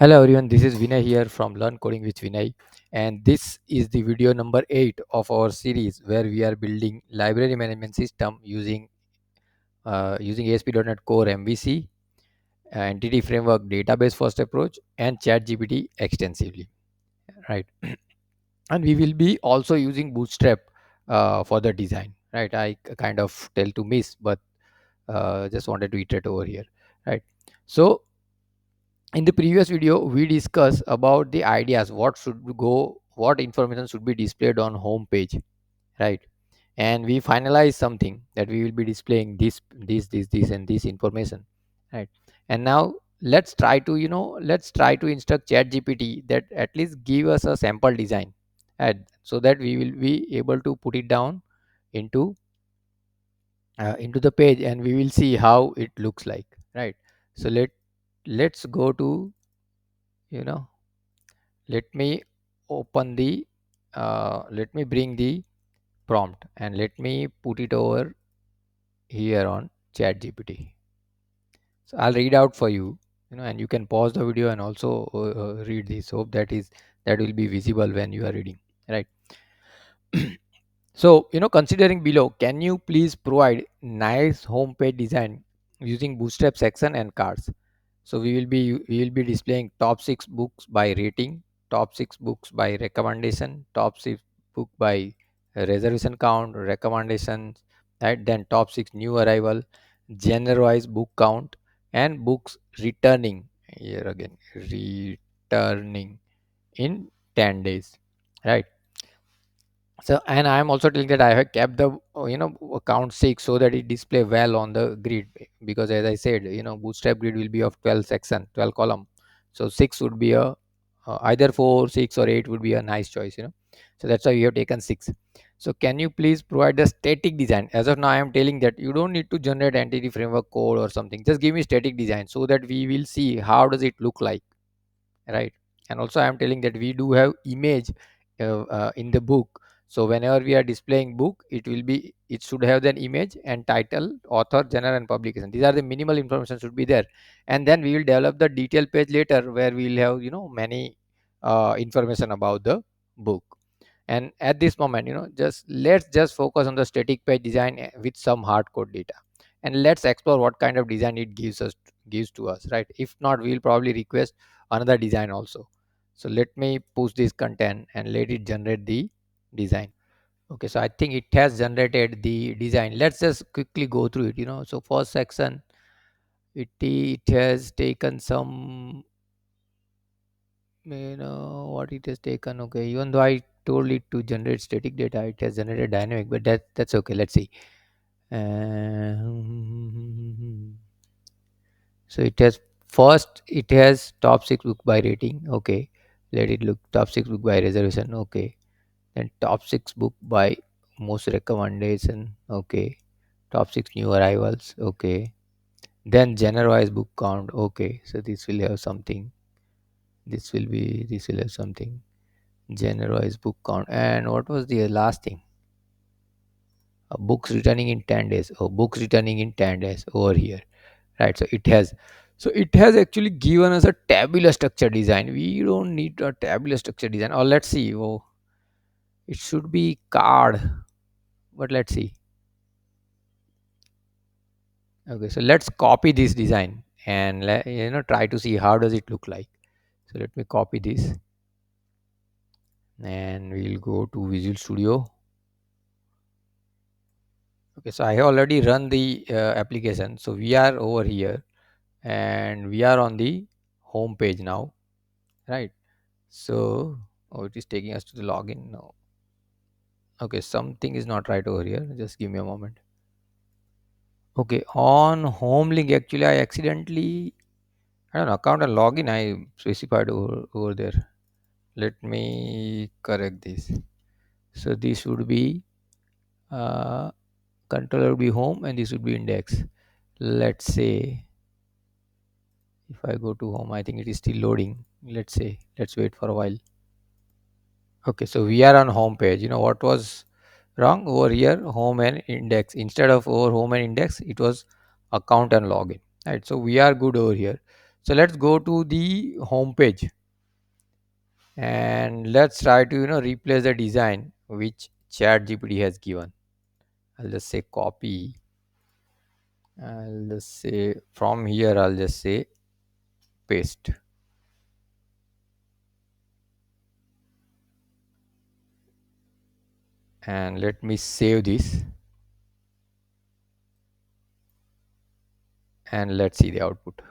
Hello everyone, this is Vinay here from Learn Coding with Vinay, and this is the video number 8 of our series where we are building library management system using ASP.NET Core MVC, Entity Framework Database First Approach, and ChatGPT extensively, right? And we will be also using Bootstrap for the design, right? I kind of tell to miss, but just wanted to iterate over here, right? So in the previous video we discussed about the ideas what information should be displayed on home page, right? And we finalized something that we will be displaying this and this information, right? And now let's try to instruct chat gpt that at least give us a sample design, right? So that we will be able to put it down into into the page and we will see how it looks like, right? So let's go to you know let me open the let me bring the prompt and let me put it over here on chat gpt. So I'll read out for you, and you can pause the video and also read this. Hope that will be visible when you are reading, right? So, considering below, can you please provide nice homepage design using Bootstrap section and cards? So we will be displaying top 6 books by rating, top 6 books by recommendation, top 6 book by reservation count, recommendations, right? Then top 6 new arrival, generalized book count, and books returning, here again returning in 10 days, right? So, and I am also telling that I have kept the count 6 so that it display well on the grid, because as I said, bootstrap grid will be of 12 section, 12 column. So 6 would be a either 4, 6 or 8 would be a nice choice. So that's why we have taken 6. So can you please provide the static design? As of now I am telling that you don't need to generate entity framework code or something, just give me static design so that we will see how does it look like, right? And also I am telling that we do have image in the book. So whenever we are displaying book, it should have an image and title, author, genre, and publication. These are the minimal information should be there, and then we will develop the detail page later where we will have many information about the book. And at this moment, let's just focus on the static page design with some hard code data, and let's explore what kind of design it gives to us, right? If not, we will probably request another design also. So let me push this content and let it generate the design. Okay, so I think it has generated the design. Let's just quickly go through it. So first section, it has taken some, what it has taken. Okay, even though I told it to generate static data, it has generated dynamic, but that's okay. Let's see. uh, so it has top 6 book by rating. Okay, let it look top 6 book by reservation. Okay, then top 6 book by most recommendation. Okay, top 6 new arrivals. Okay, then generalized book count. Okay, so this will have something, this will have something, generalized book count. And what was the last thing? Books returning in 10 days. Oh, books returning in 10 days over here, right? So it has actually given us a tabular structure design. We don't need a tabular structure design. Or let's see. Oh, it should be card, but let's see. Okay, so let's copy this design and try to see how does it look like. So let me copy this and we'll go to Visual Studio. Okay, so I have already run the application. So we are over here and we are on the home page now, right? So, oh, it is taking us to the login now. Okay, something is not right over here. Just give me a moment. Okay, on home link, actually, I accidentally, I don't know, account and login I specified over there. Let me correct this. So this would be uh, controller would be home and this would be index. Let's say if I go to home, I think it is still loading. Let's wait for a while. Okay, so we are on home page. You know what was wrong over here? Home and index. Instead of over home and index, it was account and login. Right. So we are good over here. So let's go to the home page and let's try to replace the design which ChatGPT has given. I'll just say copy. I'll just say from here, I'll just say paste. And let me save this and let's see the output.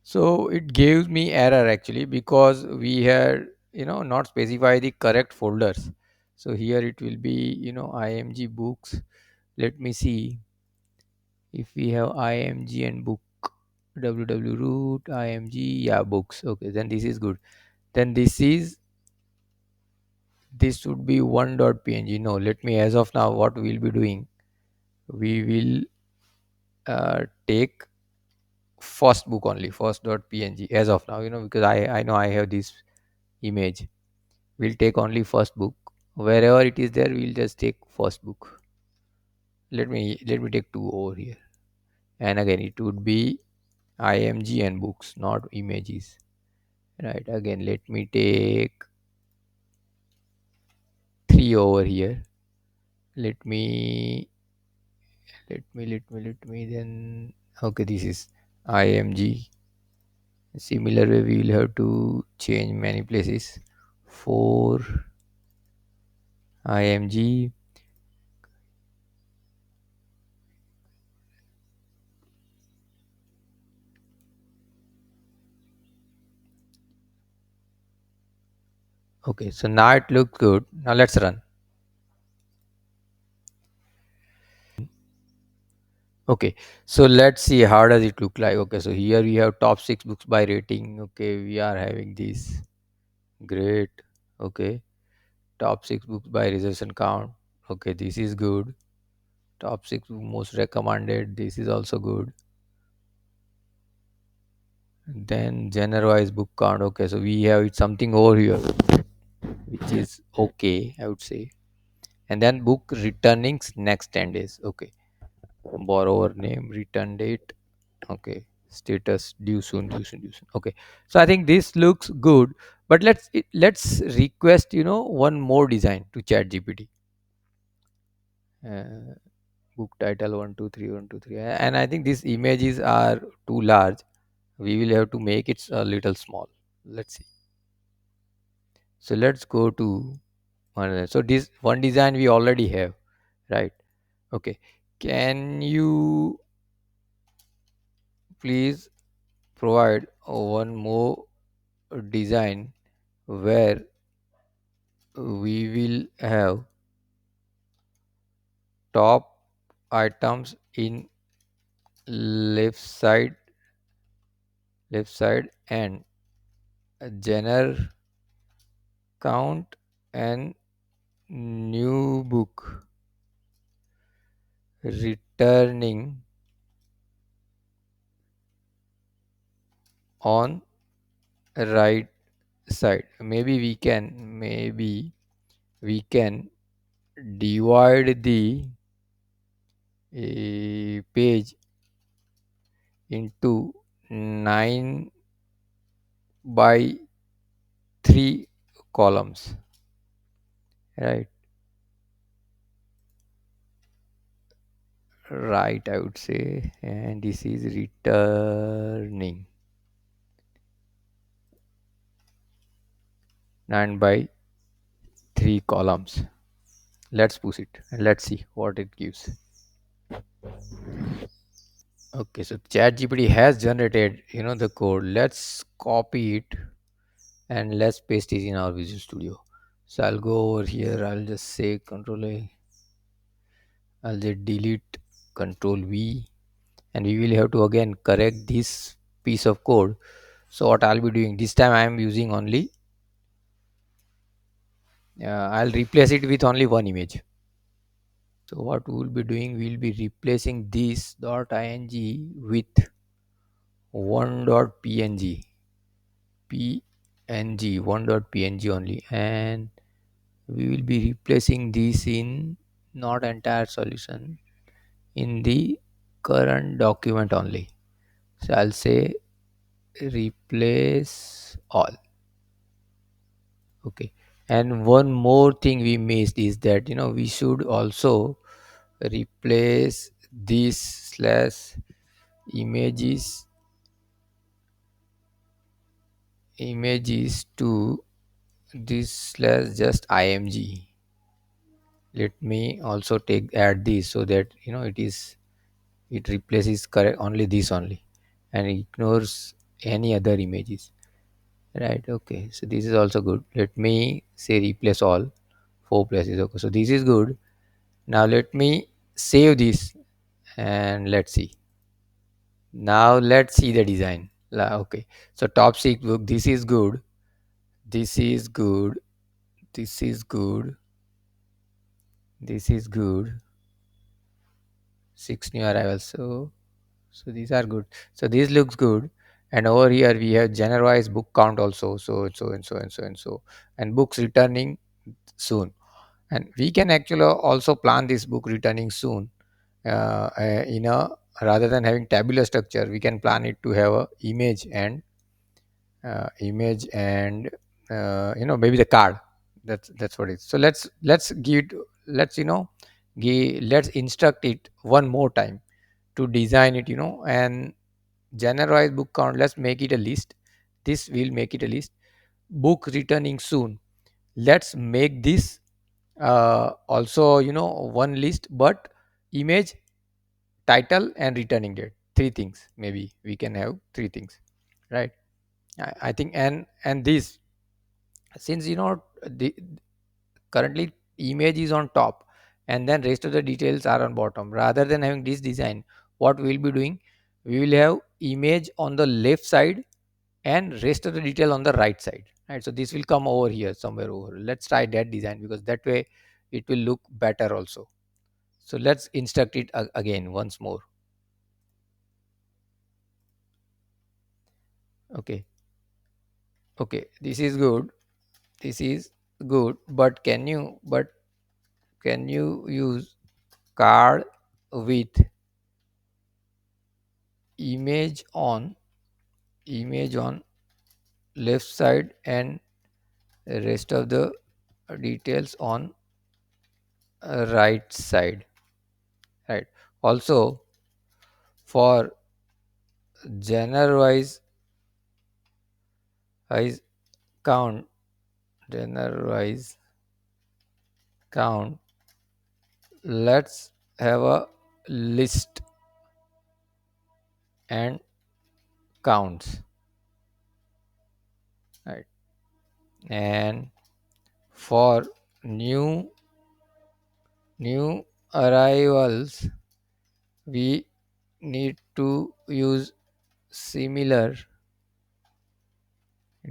So it gives me error actually because we had not specify the correct folders. So here it will be img books. Let me see if we have img and book www root img, yeah, books. Okay, then this is good. Then this should be one.png. No, let me, as of now, what we'll be doing, we will take first book only, first.png as of now, because I know I have this image. We'll take only first book. Wherever it is there, we'll just take first book. Let me take two over here. And again, it would be img and books, not images. Right. Again, let me take three over here. Let me then. Okay, this is img. Similar way, we will have to change many places. For img. Okay, so now it looks good. Now let's run. Okay, so let's see how does it look like. Okay, so here we have top six books by rating. Okay, we are having this. Great. Okay, top six books by reservation count. Okay, this is good. Top six most recommended. This is also good. Then generalized book count. Okay, so we have it something over here, which is okay, I would say. And then book returnings next 10 days. Okay, borrower name, return date. Okay, status due soon, due soon, due soon. Okay, so I think this looks good, but let's request one more design to chat gpt. uh, Book title 123 123, and I think these images are too large. We will have to make it a little small. Let's see. So let's go to one. So this one design we already have, right? Okay, can you please provide one more design where we will have top items in left side and genre count and new book returning on right side. Maybe we can divide the page into 9 by 3 columns, right? Right, I would say. And this is returning 9 by 3 columns. Let's push it and let's see what it gives. Okay, so ChatGPT has generated the code. Let's copy it and let's paste it in our Visual Studio. So I'll go over here. I'll just say Control A. I'll just delete Control V, and we will have to again correct this piece of code. So what I'll be doing this time, I am using only. I'll replace it with only one image. So what we'll be doing, we'll be replacing this .ing with one.png, one.png only, and we will be replacing this in not entire solution, in the current document only. So I'll say replace all. Okay, and one more thing we missed is that we should also replace this slash images images to this slash just img. Let me also take add this so that it replaces correct only this only and ignores any other images, right? Okay, so this is also good. Let me say replace all four places. Okay, so this is good. Now let me save this and let's see. Now let's see the design. Okay, so top six book, this is good, this is good, this is good, this is good. Six new arrivals, so these are good. So this looks good. And over here we have generalized book count also, so and so and so and so and so, and books returning soon. And we can actually also plan this book returning soon in a rather than having tabular structure, we can plan it to have a image and maybe the card. That's what it is. So let's give it, let's instruct it one more time to design it, and generalize book count. Let's make it a list. This will make it a list. Book returning soon, let's make this also one list, but image, title and returning date, three things. Maybe we can have three things, right? I think, and this, since the currently image is on top and then rest of the details are on bottom, rather than having this design, what we will be doing, we will have image on the left side and rest of the detail on the right side, right? So this will come over here somewhere over. Let's try that design because that way it will look better also. So let's instruct it again once more. Okay, okay, this is good, this is good, but can you use card with image on left side and rest of the details on right side, right? Also, for generalize wise count, generalize count, let's have a list and counts, right? And for new arrivals, we need to use similar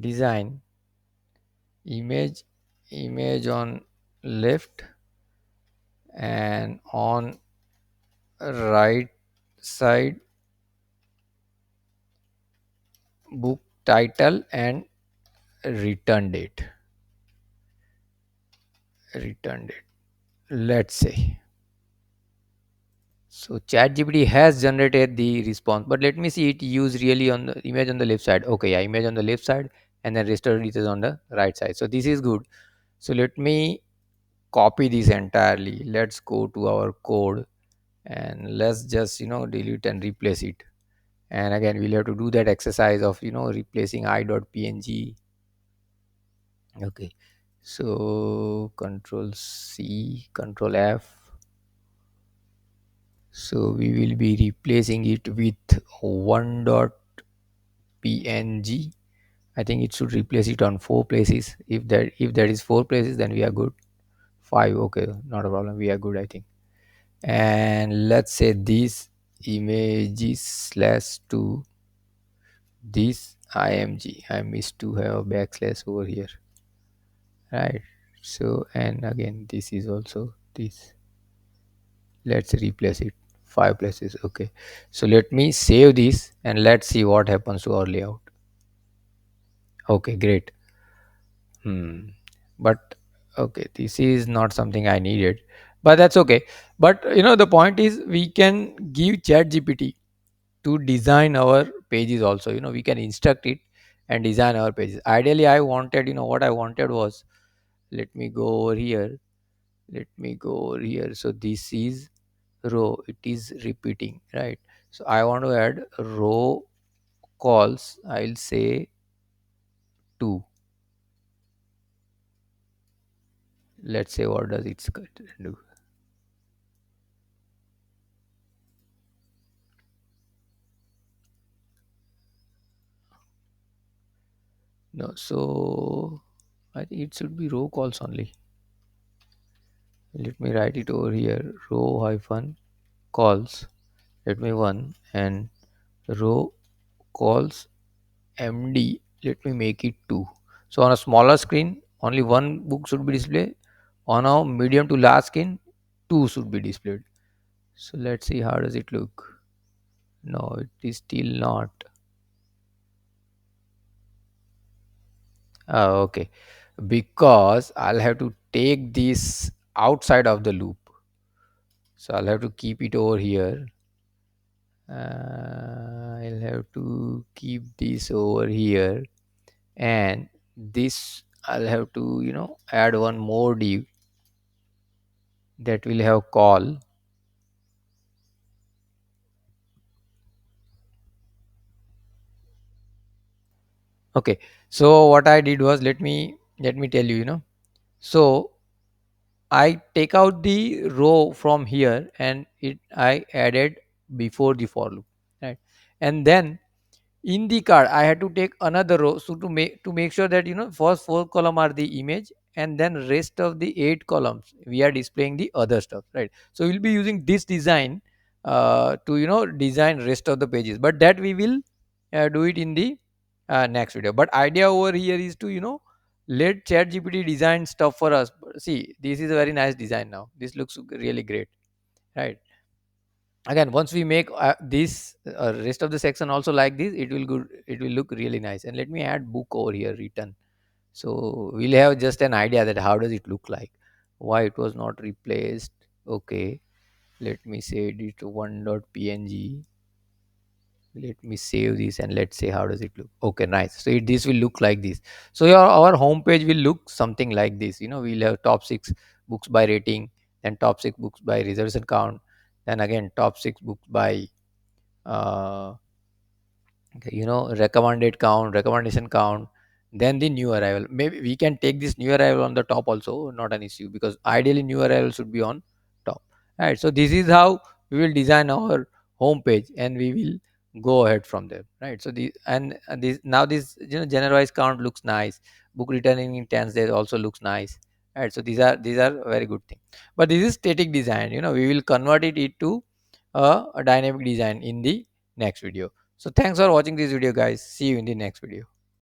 design. Image on left and on right side, book title and return date, let's say. So ChatGPT has generated the response, but let me see it use really on the image on the left side. Okay, yeah, image on the left side and then rest of the details on the right side. So this is good. So let me copy this entirely. Let's go to our code and let's just delete and replace it. And again we'll have to do that exercise of replacing i.png. Okay, so control C, control F. So we will be replacing it with 1.png. I think it should replace it on four places. If that is four places, then we are good. Five, okay, not a problem, we are good, I think. And let's say this images slash to this img. I missed to have a backslash over here, right? So, and again this is also this. Let's replace it five places. Okay, so let me save this and let's see what happens to our layout. Okay, great. But okay, this is not something I needed, but that's okay. But the point is we can give chat gpt to design our pages also. We can instruct it and design our pages. Ideally, I wanted, what I wanted was, let me go over here. So this is row, it is repeating, right? So I want to add row calls. I'll say 2. Let's say what does it do. No, so I think it should be row calls only. Let me write it over here. Row hyphen calls. Let me one, and row calls MD. Let me make it 2. So on a smaller screen, only one book should be displayed. On a medium to large screen, 2 should be displayed. So let's see how does it look. No, it is still not. Okay, because I'll have to take this outside of the loop. So I'll have to keep it over here. I'll have to keep this over here, and this I'll have to add one more div that will have call. Okay, so what I did was, let me tell you, so I take out the row from here, and it I added before the for loop, right? And then in the card I had to take another row, so to make sure that first 4 column are the image, and then rest of the 8 columns we are displaying the other stuff, right? So we'll be using this design to design rest of the pages, but that we will do it in the next video. But idea over here is to let ChatGPT design stuff for us. See, this is a very nice design. Now this looks really great, right? Again, once we make this rest of the section also like this, it will look really nice. And let me add book over here, written, so we'll have just an idea that how does it look like, why it was not replaced. Okay, let me say it to 1.png. Let me save this, and let's say how does it look. Okay, nice. So this will look like this. So our home page will look something like this. We'll have top 6 books by rating, then top 6 books by reservation count, then again top 6 books by uh, recommended count, recommendation count, then the new arrival. Maybe we can take this new arrival on the top also, not an issue, because ideally new arrival should be on top, right? So this is how we will design our home page, and we will go ahead from there, right? So the and this now this generalized count looks nice. Book returning in 10 days also looks nice, right? So these are very good thing. But this is static design. We will convert it into a dynamic design in the next video. So thanks for watching this video, guys. See you in the next video.